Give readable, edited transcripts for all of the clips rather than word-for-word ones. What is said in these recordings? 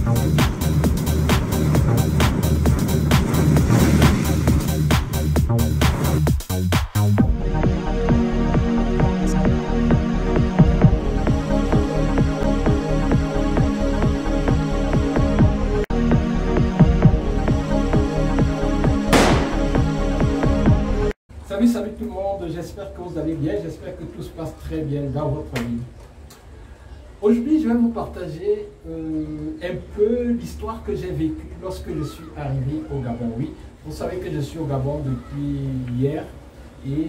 Salut tout le monde, j'espère que vous allez bien, j'espère que tout se passe très bien dans votre vie. Aujourd'hui, je vais vous partager un peu l'histoire que j'ai vécue lorsque je suis arrivé au Gabon. Oui, vous savez que je suis au Gabon depuis hier et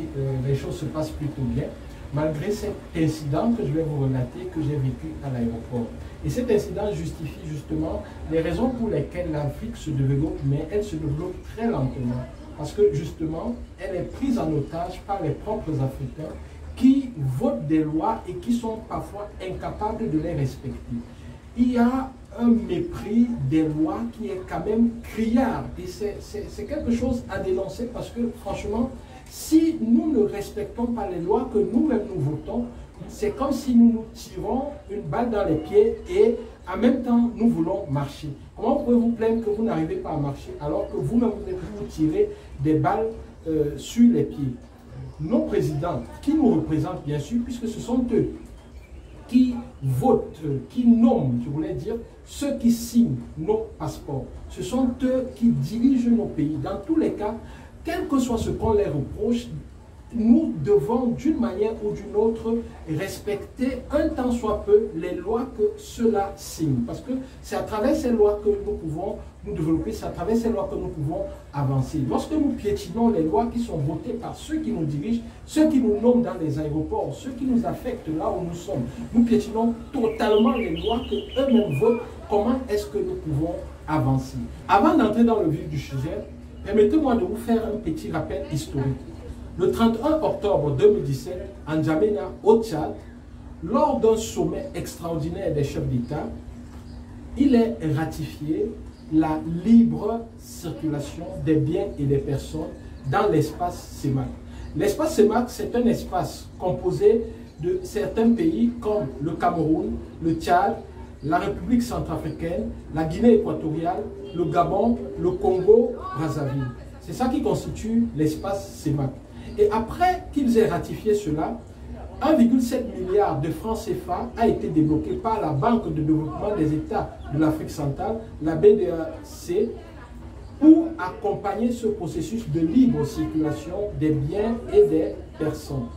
les choses se passent plutôt bien, malgré cet incident que je vais vous relater que j'ai vécu à l'aéroport. Et cet incident justifie justement les raisons pour lesquelles l'Afrique se développe, mais elle se développe très lentement. Parce que justement, elle est prise en otage par les propres Africains qui votent des lois et qui sont parfois incapables de les respecter. Il y a un mépris des lois qui est quand même criard. Et c'est quelque chose à dénoncer parce que franchement, si nous ne respectons pas les lois que nous-mêmes nous votons, c'est comme si nous nous tirons une balle dans les pieds et en même temps nous voulons marcher. Comment pouvez-vous plaindre que vous n'arrivez pas à marcher alors que vous-même vous tirez des balles sur les pieds? Nos présidents qui nous représentent bien sûr, puisque ce sont eux qui votent, qui nomment, je voulais dire, ceux qui signent nos passeports. Ce sont eux qui dirigent nos pays. Dans tous les cas, quel que soit ce qu'on les reproche, nous devons d'une manière ou d'une autre respecter un tant soit peu les lois que ceux-là signent. Parce que c'est à travers ces lois que nous pouvons nous développer, c'est à travers ces lois que nous pouvons avancer. Lorsque nous piétinons les lois qui sont votées par ceux qui nous dirigent, ceux qui nous nomment dans les aéroports, ceux qui nous affectent là où nous sommes, nous piétinons totalement les lois que eux-mêmes votent. Comment est-ce que nous pouvons avancer? Avant d'entrer dans le vif du sujet, permettez-moi de vous faire un petit rappel historique. Le 31 octobre 2017, en N'Djamena, au Tchad, lors d'un sommet extraordinaire des chefs d'État, il est ratifié la libre circulation des biens et des personnes dans l'espace CEMAC. L'espace CEMAC, c'est un espace composé de certains pays comme le Cameroun, le Tchad, la République centrafricaine, la Guinée équatoriale, le Gabon, le Congo-Brazzaville. C'est ça qui constitue l'espace CEMAC. Et après qu'ils aient ratifié cela, 1,7 milliard de francs CFA a été débloqué par la Banque de développement des États de l'Afrique centrale, la BDAC, pour accompagner ce processus de libre circulation des biens et des personnes.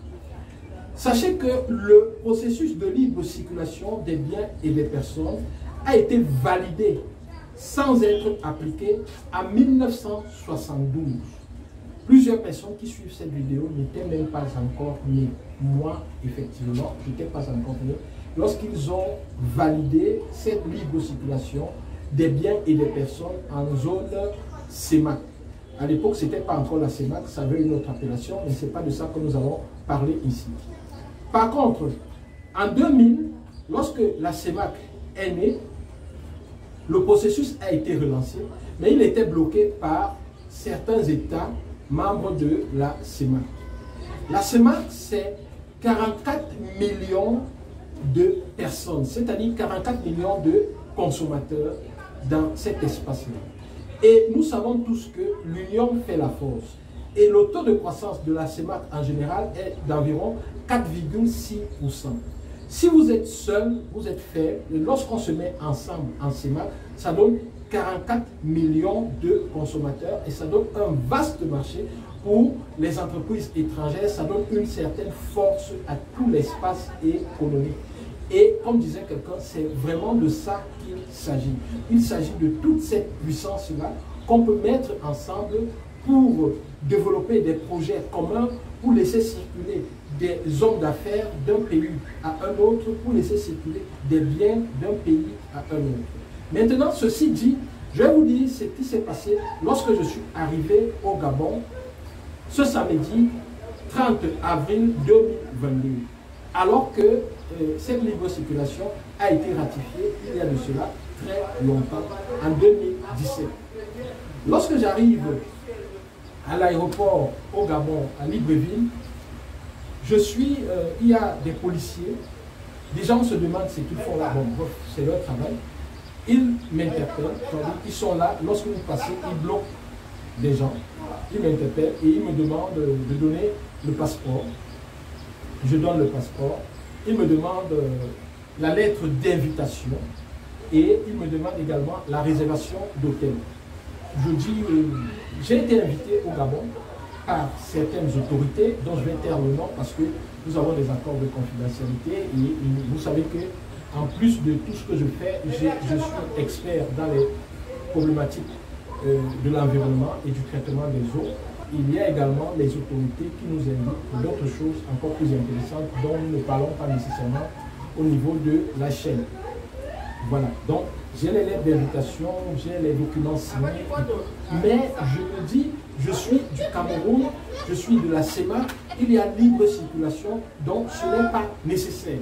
Sachez que le processus de libre circulation des biens et des personnes a été validé sans être appliqué en 1972. Plusieurs personnes qui suivent cette vidéo n'étaient même pas encore nées. Moi, effectivement, je n'étais pas encore né. Lorsqu'ils ont validé cette libre circulation des biens et des personnes en zone CEMAC. À l'époque, ce n'était pas encore la CEMAC, ça avait une autre appellation, mais ce n'est pas de ça que nous allons parler ici. Par contre, en 2000, lorsque la CEMAC est née, le processus a été relancé, mais il était bloqué par certains États membres de la CEMAC. La CEMAC, c'est 44 millions de personnes, c'est-à-dire 44 millions de consommateurs dans cet espace-là. Et nous savons tous que l'union fait la force. Et le taux de croissance de la CEMAC en général est d'environ 4,6%. Si vous êtes seul, vous êtes faible, et lorsqu'on se met ensemble en CEMAC, ça donne 44 millions de consommateurs et ça donne un vaste marché pour les entreprises étrangères, ça donne une certaine force à tout l'espace économique. Et comme disait quelqu'un, c'est vraiment de ça qu'il s'agit. Il s'agit de toute cette puissance-là qu'on peut mettre ensemble pour développer des projets communs, pour laisser circuler des hommes d'affaires d'un pays à un autre, pour laisser circuler des biens d'un pays à un autre. Maintenant, ceci dit, je vais vous dire ce qui s'est passé lorsque je suis arrivé au Gabon ce samedi 30 avril 2022, alors que cette libre circulation a été ratifiée il y a de cela très longtemps, en 2017. Lorsque j'arrive à l'aéroport au Gabon, à Libreville, il y a des policiers, des gens se demandent ce qu'ils font là, bon, c'est leur travail. ils m'interpellent, ils sont là, lorsque vous passez, ils bloquent des gens, ils m'interpellent et ils me demandent de donner le passeport. Je donne le passeport, ils me demandent la lettre d'invitation et ils me demandent également la réservation d'hôtel. Je dis, j'ai été invité au Gabon par certaines autorités dont je vais taire le nom parce que nous avons des accords de confidentialité et vous savez que en plus de tout ce que je fais, je suis expert dans les problématiques de l'environnement et du traitement des eaux. Il y a également les autorités qui nous invitent pour d'autres choses encore plus intéressantes dont nous ne parlons pas nécessairement au niveau de la chaîne. Voilà, donc j'ai les lettres d'invitation, j'ai les documents signés, mais je me dis, je suis du Cameroun, je suis de la SEMA, il y a libre circulation, donc ce n'est pas nécessaire.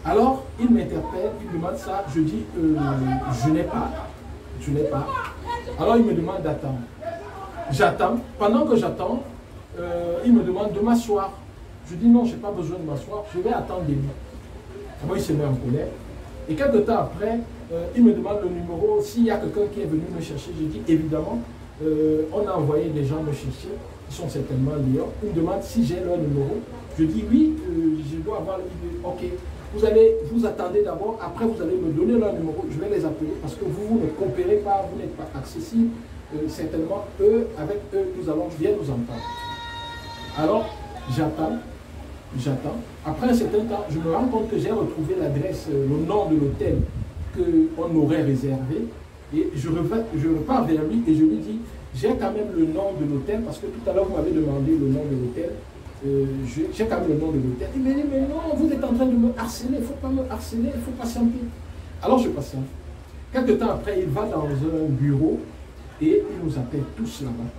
Alors, il m'interpelle, il demande ça, je dis, je n'ai pas. Alors, il me demande d'attendre. J'attends. Pendant que j'attends, il me demande de m'asseoir. Je dis non, je n'ai pas besoin de m'asseoir, je vais attendre des minutes. Moi, il se met en colère. Et quelques temps après, il me demande le numéro. S'il y a quelqu'un qui est venu me chercher, je dis évidemment, on a envoyé des gens me chercher, ils sont certainement liés. Il me demande si j'ai leur numéro. Je dis oui, je dois avoir le numéro. Ok. Vous attendez d'abord, après vous allez me donner leur numéro, je vais les appeler parce que vous ne coopérez pas, vous n'êtes pas accessible. Certainement, avec eux, nous allons bien nous entendre. Alors, j'attends. Après un certain temps, je me rends compte que j'ai retrouvé l'adresse, le nom de l'hôtel qu'on aurait réservé. Et je repars vers lui et je lui dis, j'ai quand même le nom de l'hôtel parce que tout à l'heure vous m'avez demandé le nom de l'hôtel. J'ai quand même le nom de l'hôtel. Il me dit, mais non, vous êtes en train de me harceler, il ne faut pas me harceler, il faut patienter. Alors je patiente. Quelque temps après, il va dans un bureau et il nous appelle tous là-bas.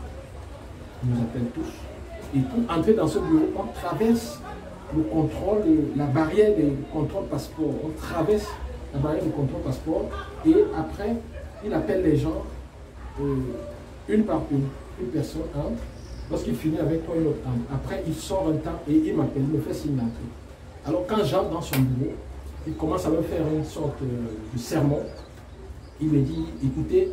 Il nous appelle tous. Et pour entrer dans ce bureau, on traverse le contrôle, la barrière du contrôle passeport. On traverse la barrière du contrôle passeport et après, il appelle les gens une par une. Une personne entre. Lorsqu'il finit avec toi, une autre entre. Après, il sort un temps et il m'appelle, il me fait signe d'entrée. Alors quand j'entre dans son bureau, il commence à me faire une sorte de sermon. Il me dit, écoutez,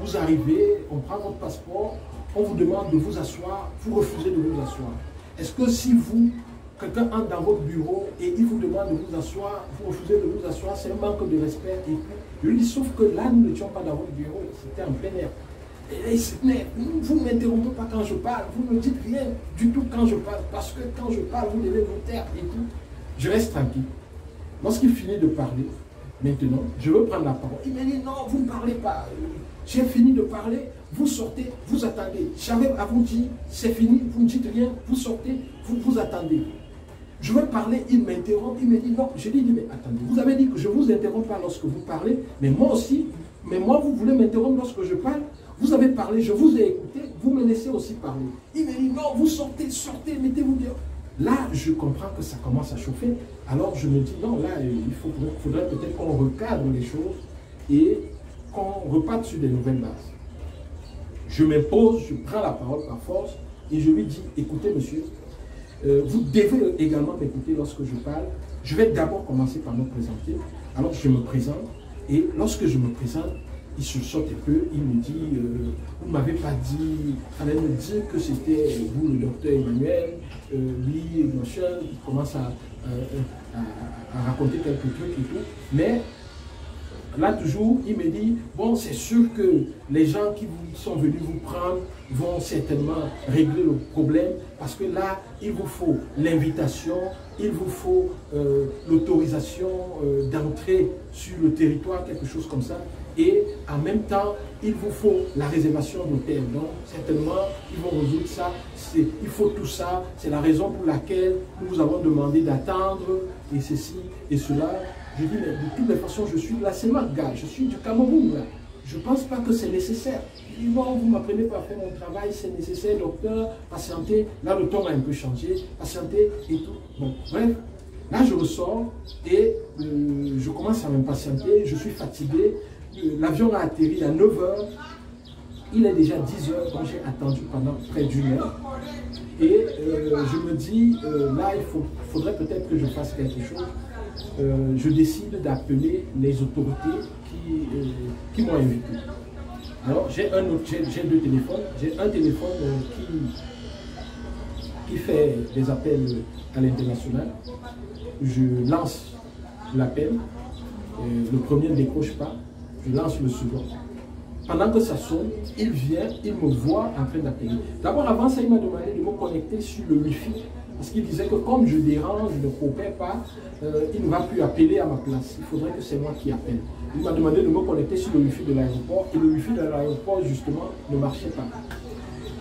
vous arrivez, on prend votre passeport, on vous demande de vous asseoir, vous refusez de vous asseoir. Est-ce que si vous, quelqu'un entre dans votre bureau et il vous demande de vous asseoir, vous refusez de vous asseoir, c'est un manque de respect. Et puis, je lui dis, sauf que là, nous n'étions pas dans votre bureau, c'était en plein air. Et il se dit, mais vous ne m'interrompez pas quand je parle, vous ne dites rien du tout quand je parle, parce que quand je parle, vous devez vous taire et tout. Je reste tranquille. Lorsqu'il finit de parler, maintenant, je veux prendre la parole. Il me dit, non, vous ne parlez pas. J'ai fini de parler, vous sortez, vous attendez. J'avais à vous dire, c'est fini, vous ne dites rien, vous sortez, vous attendez. Je veux parler, il m'interrompt, il me dit, non. Je lui dis, mais attendez, vous avez dit que je ne vous interromps pas lorsque vous parlez, mais moi aussi, mais moi, vous voulez m'interrompre lorsque je parle. Vous avez parlé, je vous ai écouté, vous me laissez aussi parler. Il me dit, non, vous sortez, mettez-vous bien. Là, je comprends que ça commence à chauffer. Alors, je me dis, non, là, il faudrait peut-être qu'on recadre les choses et qu'on reparte sur des nouvelles bases. Je m'impose, je prends la parole par force et je lui dis, écoutez, monsieur, vous devez également m'écouter lorsque je parle. Je vais d'abord commencer par me présenter. Alors, je me présente et lorsque je me présente, il se saute un peu, il me dit, vous ne m'avez pas dit, il fallait me dire que c'était vous, le docteur Emmanuel, lui, machin, il commence à raconter quelques trucs et tout. Mais là, toujours, il me dit, bon, c'est sûr que les gens qui sont venus vous prendre vont certainement régler le problème parce que là, il vous faut l'invitation, il vous faut l'autorisation d'entrer sur le territoire, quelque chose comme ça. Et en même temps, il vous faut la réservation d'hôtel. Donc, certainement, ils vont résoudre ça. Il faut tout ça. C'est la raison pour laquelle nous vous avons demandé d'attendre et ceci et cela. Je dis, mais de toutes les façons, je suis de la SEMA, gars. Je suis du Cameroun, là. Je ne pense pas que c'est nécessaire. Il dit, non, vous ne m'apprenez pas à faire mon travail, c'est nécessaire, docteur, patientez. Là, le ton a un peu changé, patientez et tout. Bon, bref. Là, je ressors et je commence à m'impatienter. Je suis fatigué. L'avion a atterri à 9 h. Il est déjà 10 h, donc j'ai attendu pendant près d'une heure. Et je me dis, là, il faudrait peut-être que je fasse quelque chose. je décide d'appeler les autorités qui m'ont invité. Alors, j'ai deux téléphones. J'ai un téléphone qui fait des appels à l'international. Je lance l'appel. Le premier ne décroche pas. Je lance le second. Pendant que ça sonne, il vient, il me voit en train d'appeler. D'abord, avant ça, il m'a demandé de me connecter sur le Wi-Fi. Parce qu'il disait que comme je dérange, je ne coopère pas, il ne va plus appeler à ma place. Il faudrait que c'est moi qui appelle. Il m'a demandé de me connecter sur le Wi-Fi de l'aéroport. Et le Wi-Fi de l'aéroport, justement, ne marchait pas.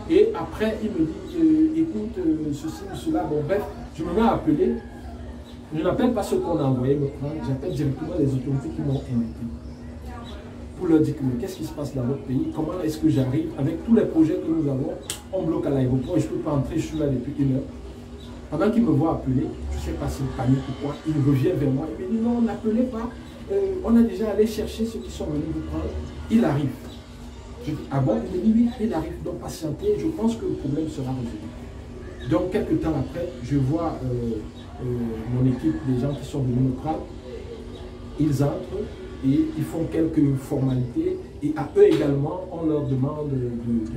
Et après, il me dit, écoute, ceci ou cela. Bon, bref, je me mets à appeler. Je n'appelle pas ceux qu'on a envoyé me prendre. J'appelle directement les autorités qui m'ont invité. Pour leur dire que qu'est-ce qui se passe dans votre pays, comment est-ce que j'arrive, avec tous les projets que nous avons, on bloque à l'aéroport et je ne peux pas entrer, je suis là depuis 1 heure. Pendant qu'il me voit appeler, je ne sais pas s'il panique ou quoi, il revient vers moi, il me dit non, n'appelez pas, on a déjà allé chercher ceux qui sont venus vous prendre, il arrive. Je dis ah bon, il me dit oui, il arrive, donc patientez, je pense que le problème sera résolu. Donc quelques temps après, je vois mon équipe, des gens qui sont venus me prendre, ils entrent, et ils font quelques formalités et à eux également on leur demande de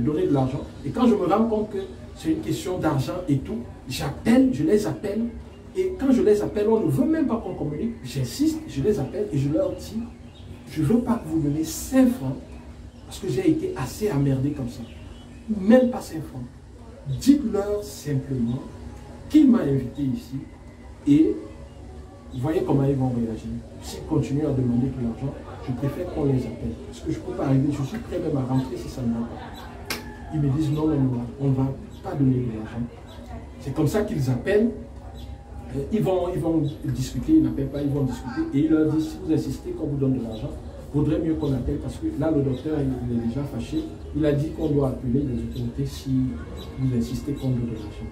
donner de l'argent et quand je me rends compte que c'est une question d'argent et tout, j'appelle, je les appelle et quand je les appelle on ne veut même pas qu'on communique, j'insiste, je les appelle et je leur dis je ne veux pas que vous donnez 5 francs parce que j'ai été assez emmerdé comme ça, même pas 5 francs, dites-leur simplement qu'il m'a invité ici et vous voyez comment ils vont réagir. S'ils continuent à demander de l'argent, je préfère qu'on les appelle. Parce que je ne peux pas arriver, je suis prêt même à rentrer si ça ne va pas. Ils me disent non, on ne va pas donner de l'argent. C'est comme ça qu'ils appellent. Ils vont discuter, ils n'appellent pas, ils vont discuter. Et ils leur disent, si vous insistez qu'on vous donne de l'argent, il vaudrait mieux qu'on appelle. Parce que là, le docteur, il est déjà fâché. Il a dit qu'on doit appeler les autorités si vous insistez qu'on donne de l'argent.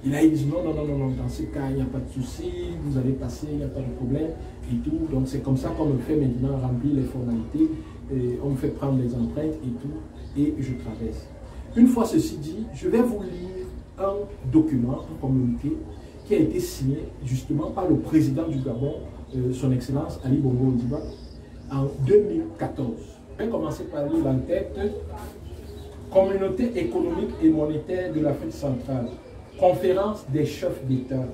Et là, ils disent non, dans ce cas, il n'y a pas de souci, vous allez passer, il n'y a pas de problème et tout. Donc, c'est comme ça qu'on me fait maintenant remplir les formalités, et on me fait prendre les empreintes et tout, et je traverse. Une fois ceci dit, je vais vous lire un document, un communiqué, qui a été signé justement par le président du Gabon, son Excellence Ali Bongo Ondimba, en 2014. Je vais commencer par lire l'entête. Communauté économique et monétaire de l'Afrique centrale. Conférence des chefs d'État.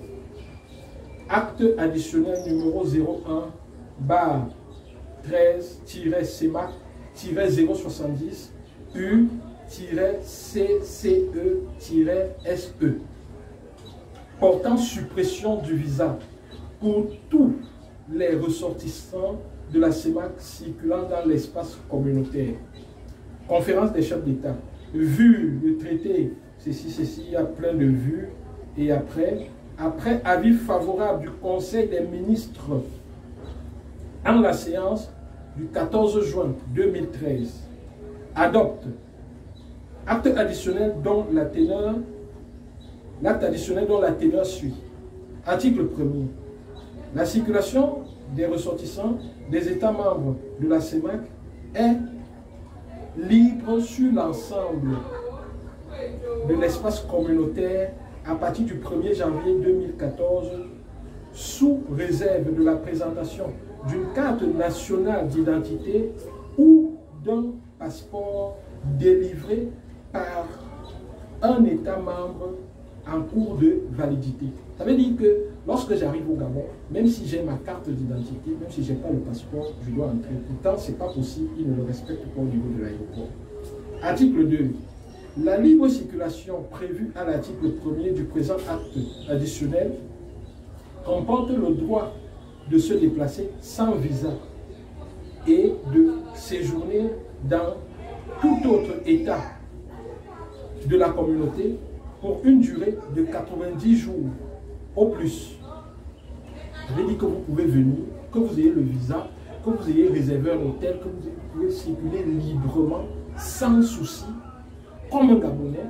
Acte additionnel numéro 01-13-CEMAC-070 U-CCE-SE portant suppression du visa pour tous les ressortissants de la CEMAC circulant dans l'espace communautaire. Conférence des chefs d'État. Vu le traité, ceci, il y a plein de vues. Et après avis favorable du Conseil des ministres en la séance du 14 juin 2013, adopte acte additionnel dont la teneur suit. Article 1er. La circulation des ressortissants des États membres de la CEMAC est libre sur l'ensemble de l'espace communautaire à partir du 1er janvier 2014 sous réserve de la présentation d'une carte nationale d'identité ou d'un passeport délivré par un État membre en cours de validité. Ça veut dire que lorsque j'arrive au Gabon, même si j'ai ma carte d'identité, même si je n'ai pas le passeport, je dois entrer. Pourtant, ce n'est pas possible, ils ne le respectent pas au niveau de l'aéroport. Article 2. La libre circulation prévue à l'article 1er du présent acte additionnel comporte le droit de se déplacer sans visa et de séjourner dans tout autre État de la communauté pour une durée de 90 jours au plus. Je vais dire que vous pouvez venir, que vous ayez le visa, que vous ayez réservé un hôtel, que vous pouvez circuler librement, sans souci, comme un Gabonais,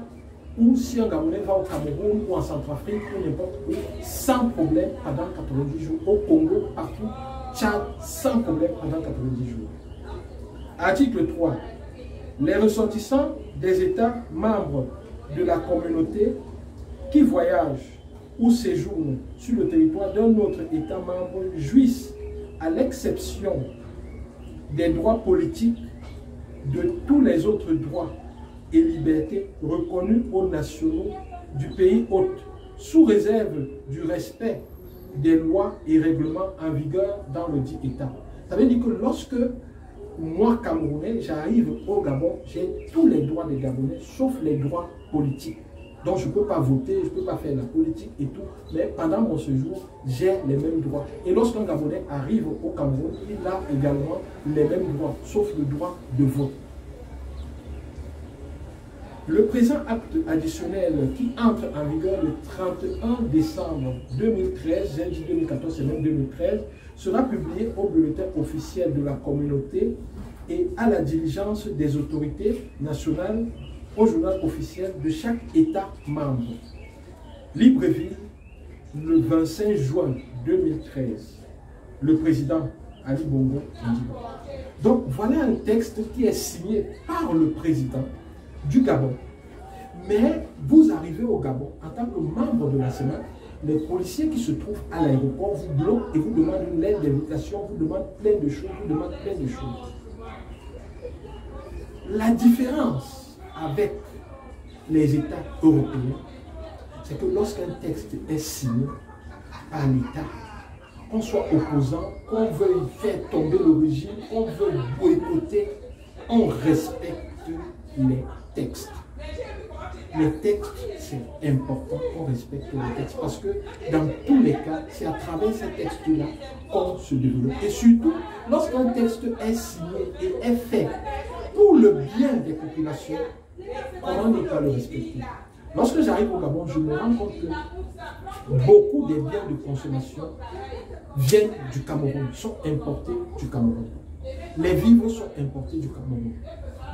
ou si un Gabonais va au Cameroun ou en Centrafrique ou n'importe où, sans problème pendant 90 jours. Au Congo, partout, Tchad, sans problème pendant 90 jours. Article 3. Les ressortissants des États membres de la communauté qui voyagent ou séjournent sur le territoire d'un autre État membre jouissent, à l'exception des droits politiques, de tous les autres droits et libertés reconnus aux nationaux du pays hôte, sous réserve du respect des lois et règlements en vigueur dans le dit État. Ça veut dire que lorsque moi, Camerounais, j'arrive au Gabon, j'ai tous les droits des Gabonais, sauf les droits politiques. Donc je ne peux pas voter, je ne peux pas faire la politique et tout, mais pendant mon séjour, j'ai les mêmes droits. Et lorsqu'un Gabonais arrive au Cameroun, il a également les mêmes droits, sauf le droit de vote. Le présent acte additionnel qui entre en vigueur le 31 décembre 2013, j'ai dit 2014, c'est même 2013, sera publié au bulletin officiel de la communauté et à la diligence des autorités nationales au journal officiel de chaque État membre. Libreville, le 25 juin 2013. Le président Ali Bongo Ondimba. Donc voilà un texte qui est signé par le président du Gabon. Mais vous arrivez au Gabon en tant que membre de la CEMAC, les policiers qui se trouvent à l'aéroport vous bloquent et vous demandent une lettre d'invitation, vous demandent plein de choses, La différence avec les États européens, c'est que lorsqu'un texte est signé par l'État, qu'on soit opposant, qu'on veuille faire tomber le régime, qu'on veuille boycotter, on respecte les textes. Les textes, c'est important qu'on respecte les textes parce que dans tous les cas, c'est à travers ces textes-là qu'on se développe. Et surtout, lorsqu'un texte est signé et est fait pour le bien des populations, comment ne pas le respecter? Lorsque j'arrive au Gabon, je me rends compte que beaucoup des biens de consommation viennent du Cameroun, sont importés du Cameroun. Les vivres sont importés du Cameroun.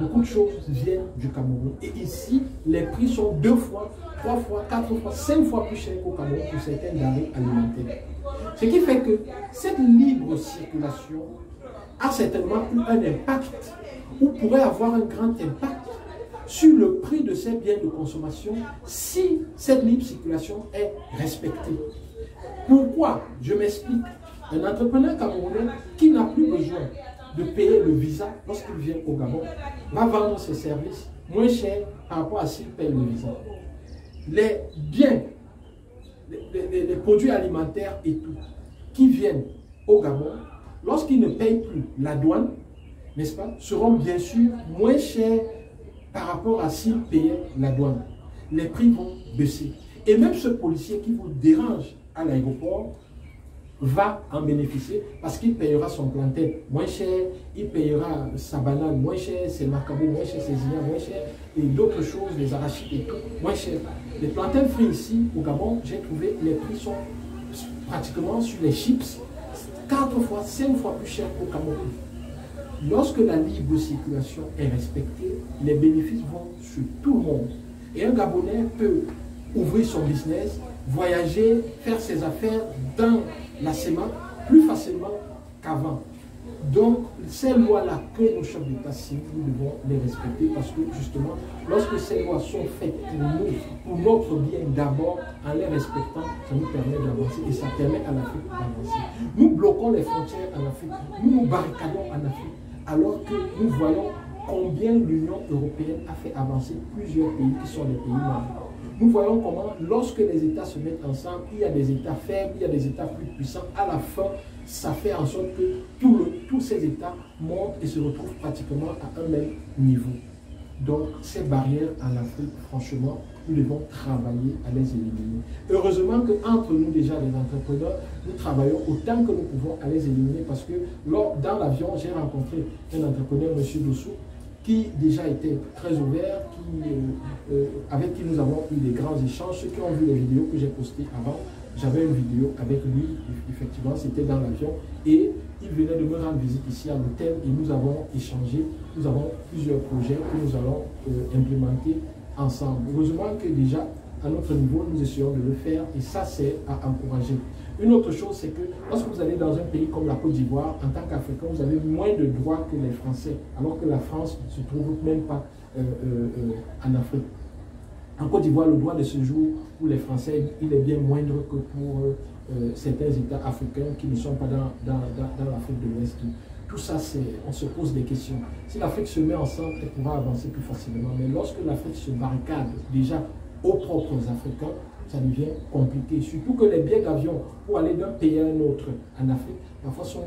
Beaucoup de choses viennent du Cameroun. Et ici, les prix sont 2 fois, 3 fois, 4 fois, 5 fois plus chers qu'au Cameroun pour certaines denrées alimentaires. Ce qui fait que cette libre circulation a certainement eu un impact ou pourrait avoir un grand impact sur le prix de ces biens de consommation si cette libre circulation est respectée. Pourquoi? Je m'explique. Un entrepreneur camerounais qui n'a plus besoin de payer le visa lorsqu'il vient au Gabon va vendre ses services moins cher par rapport à s'il paye le visa. Les biens, les produits alimentaires et tout qui viennent au Gabon, lorsqu'ils ne payent plus la douane, n'est-ce pas, seront bien sûr moins chers par rapport à s'ils payaient la douane. Les prix vont baisser. Et même ce policier qui vous dérange à l'aéroport va en bénéficier parce qu'il payera son plantain moins cher, il payera sa banane moins cher, ses macabos moins cher, ses ignas moins cher, et d'autres choses, les arachides et tout, moins cher. Les plantains frits ici, au Gabon, j'ai trouvé les prix sont pratiquement sur les chips 4 fois, 5 fois plus cher qu'au Cameroun. Lorsque la libre circulation est respectée, les bénéfices vont sur tout le monde. Et un Gabonais peut ouvrir son business, voyager, faire ses affaires dans la CEMAC plus facilement qu'avant. Donc, ces lois-là que nos chefs d'État signent, nous devons les respecter parce que justement, lorsque ces lois sont faites pour nous, pour notre bien d'abord, en les respectant, ça nous permet d'avancer et ça permet à l'Afrique d'avancer. Nous bloquons les frontières en Afrique, nous nous barricadons en Afrique, alors que nous voyons combien l'Union européenne a fait avancer plusieurs pays qui sont des pays membres. Nous voyons comment, lorsque les États se mettent ensemble, il y a des États faibles, il y a des États plus puissants. À la fin, ça fait en sorte que tous ces États montent et se retrouvent pratiquement à un même niveau. Donc, ces barrières en Afrique, franchement, nous devons travailler à les éliminer. Heureusement qu'entre nous, déjà, les entrepreneurs, nous travaillons autant que nous pouvons à les éliminer parce que dans l'avion, j'ai rencontré un entrepreneur, M. Dossou, qui déjà était très ouvert, avec qui nous avons eu des grands échanges. Ceux qui ont vu les vidéos que j'ai postées avant, j'avais une vidéo avec lui, effectivement, c'était dans l'avion, et il venait de me rendre visite ici à l'hôtel, et nous avons échangé, nous avons plusieurs projets que nous allons implémenter ensemble. Heureusement que déjà, à notre niveau, nous essayons de le faire, et ça, c'est à encourager. Une autre chose, c'est que lorsque vous allez dans un pays comme la Côte d'Ivoire, en tant qu'Africain, vous avez moins de droits que les Français, alors que la France ne se trouve même pas en Afrique. En Côte d'Ivoire, le droit de séjour pour les Français, il est bien moindre que pour certains États africains qui ne sont pas dans l'Afrique de l'Ouest. Tout ça, on se pose des questions. Si l'Afrique se met ensemble, elle pourra avancer plus facilement. Mais lorsque l'Afrique se barricade déjà aux propres Africains, ça devient compliqué. Surtout que les billets d'avion pour aller d'un pays à un autre en Afrique, parfois sont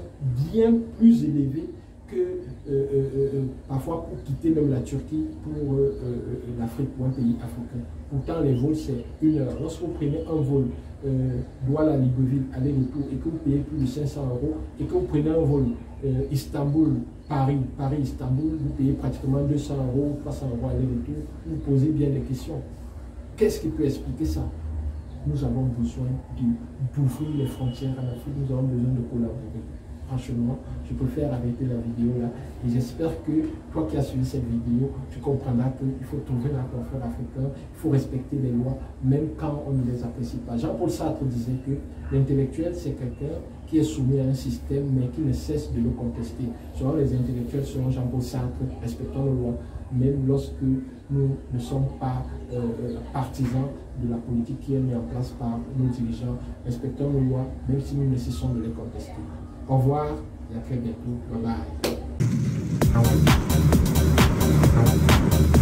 bien plus élevés que parfois pour quitter même la Turquie pour l'Afrique, pour un pays africain. Pourtant, les vols, c'est 1 heure. Lorsque vous prenez un vol Douala-Libreville, aller-retour, et que vous payez plus de 500 € et que vous prenez un vol Istanbul-Paris, Paris-Istanbul, vous payez pratiquement 200 €, 300 € aller-retour, vous posez bien des questions. Qu'est-ce qui peut expliquer ça? Nous avons besoin d'ouvrir les frontières en Afrique, nous avons besoin de collaborer. Franchement, je préfère arrêter la vidéo là et j'espère que toi qui as suivi cette vidéo, tu comprendras qu'il faut trouver un confrère africain, il faut respecter les lois, même quand on ne les apprécie pas. Jean-Paul Sartre disait que l'intellectuel, c'est quelqu'un qui est soumis à un système, mais qui ne cesse de le contester. Selon les intellectuels, selon Jean-Paul Sartre, respectons les lois, même lorsque nous ne sommes pas partisans de la politique qui est mise en place par nos dirigeants, respectons nos lois, même si nous ne cessons de les contester. Au revoir et à très bientôt. Bye bye.